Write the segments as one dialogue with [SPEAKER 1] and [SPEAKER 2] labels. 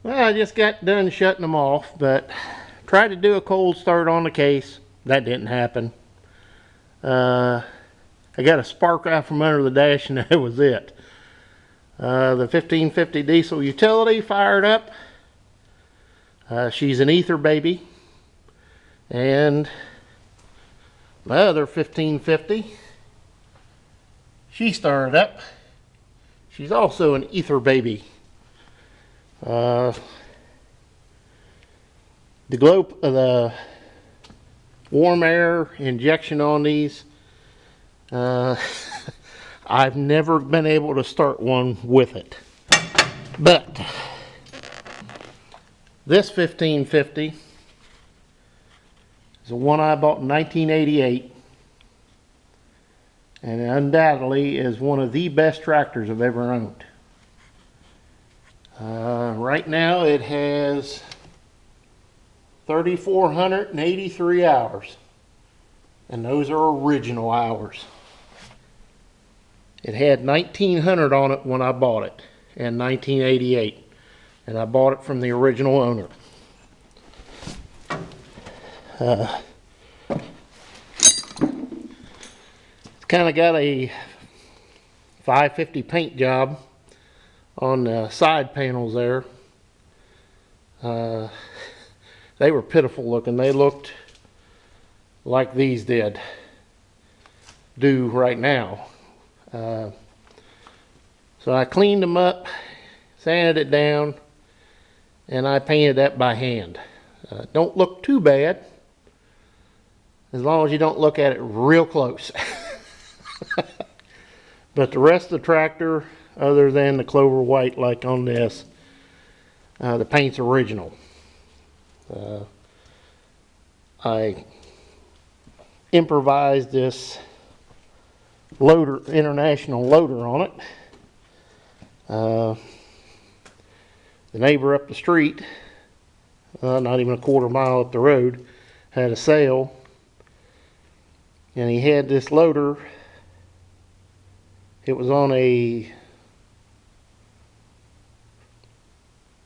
[SPEAKER 1] Well, I just got done shutting them off, but tried to do a cold start on the case. That didn't happen. I got a spark out from under the dash, and that was it. The 1550 diesel utility fired up. She's an ether baby. And my other 1550, she started up. She's also an ether baby. The warm air injection on these, I've never been able to start one with it. But this 1550 is the one I bought in 1988, and it undoubtedly is one of the best tractors I've ever owned. Right now it has 3,483 hours, and those are original hours. It had 1,900 on it when I bought it in 1988, and I bought it from the original owner. It's kind of got a 550 paint job on the side panels there. They were pitiful looking. They looked like these do right now. So I cleaned them up, sanded it down, and I painted that by hand. Don't look too bad, as long as you don't look at it real close. But the rest of the tractor, other than the clover white like on this, the paint's original. I improvised this international loader on it. The neighbor up the street, not even a quarter mile up the road, had a sale, and he had this loader. It was on a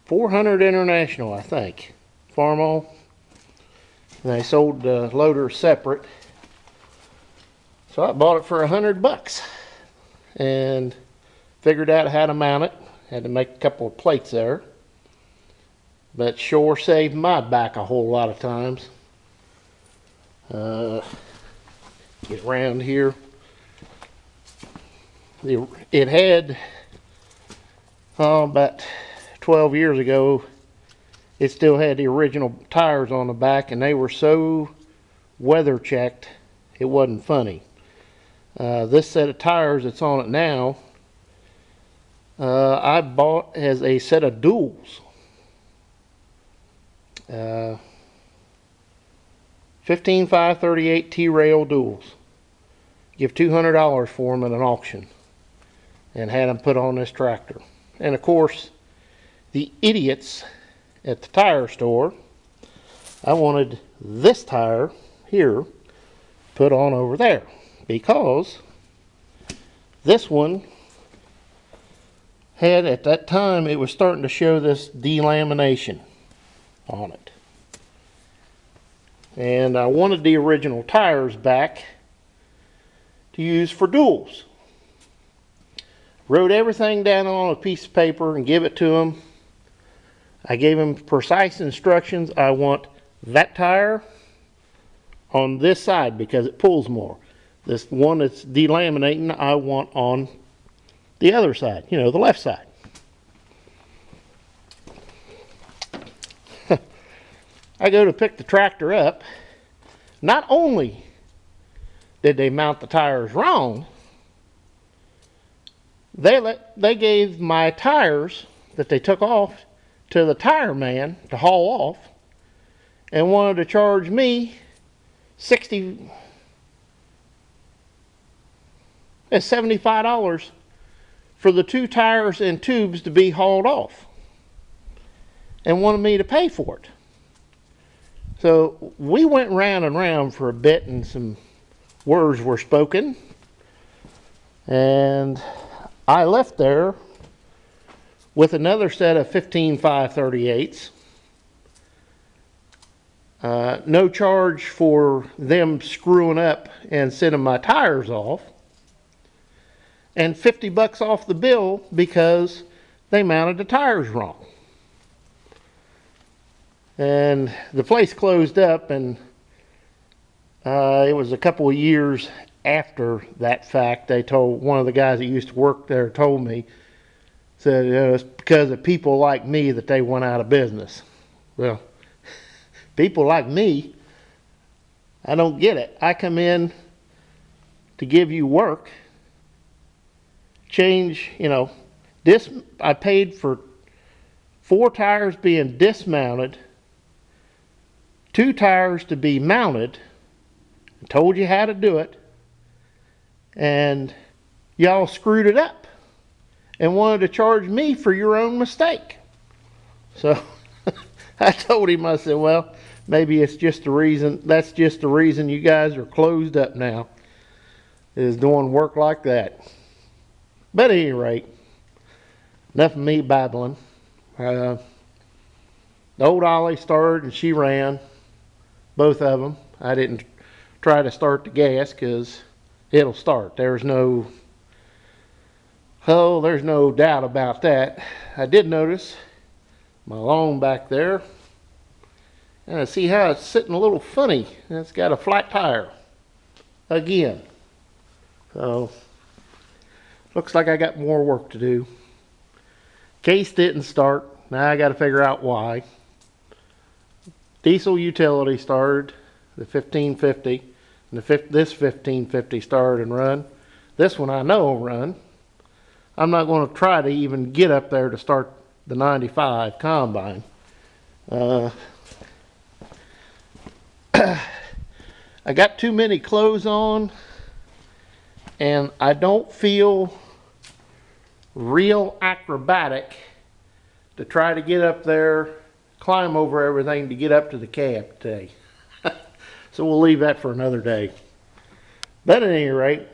[SPEAKER 1] 400 International, I think, Farmall. And they sold the loader separate. So I bought it for $100 and figured out how to mount it. Had to make a couple of plates there, but sure saved my back a whole lot of times. Get around here. It had, about 12 years ago, it still had the original tires on the back, and they were so weather checked it wasn't funny. This set of tires that's on it now, I bought as a set of duals. 15.538 T-rail duals. Give $200 for them at an auction, and had them put on this tractor. And of course, the idiots at the tire store, I wanted this tire here put on over there, because this one had, at that time, it was starting to show this delamination on it. And I wanted the original tires back to use for duals. Wrote everything down on a piece of paper and give it to them. I gave them precise instructions. I want that tire on this side because it pulls more. This one that's delaminating, I want on the other side, you know, the left side. I go to pick the tractor up. Not only did they mount the tires wrong, they gave my tires that they took off to the tire man to haul off, and wanted to charge me $75 for the 2 tires and tubes to be hauled off, and wanted me to pay for it. So we went round and round for a bit, and some words were spoken, and I left there with another set of 15 5/38s. No charge for them screwing up and sending my tires off. And $50 off the bill because they mounted the tires wrong. And the place closed up, and it was a couple of years after that fact. They told one of the guys that used to work there, told me, said it's because of people like me that they went out of business. Well, people like me, I don't get it. I come in to give you work, change, this. I paid for 4 tires being dismounted, 2 tires to be mounted. I told you how to do it, and y'all screwed it up and wanted to charge me for your own mistake. So I told him, I said, well, maybe it's just the reason, that's just the reason you guys are closed up now, is doing work like that. But at any rate, enough of me babbling. The old Ollie started and she ran, both of them. I didn't try to start the gas because it'll start. There's no doubt about that. I did notice my lawn back there, and I see how it's sitting a little funny. It's got a flat tire again. So looks like I got more work to do. Case didn't start. Now I got to figure out why. Diesel utility started, the 1550, and this 1550 started and run. This one I know will run. I'm not going to try to even get up there to start the 95 combine. I got too many clothes on, and I don't feel real acrobatic to try to get up there, climb over everything to get up to the cab today. So we'll leave that for another day. But at any rate,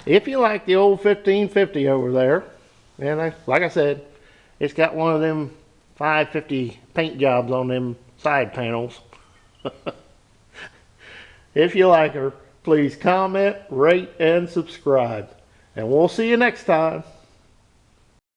[SPEAKER 1] if you like the old 1550 over there, and like I said, it's got one of them 550 paint jobs on them side panels. If you like her, please comment, rate, and subscribe. And we'll see you next time.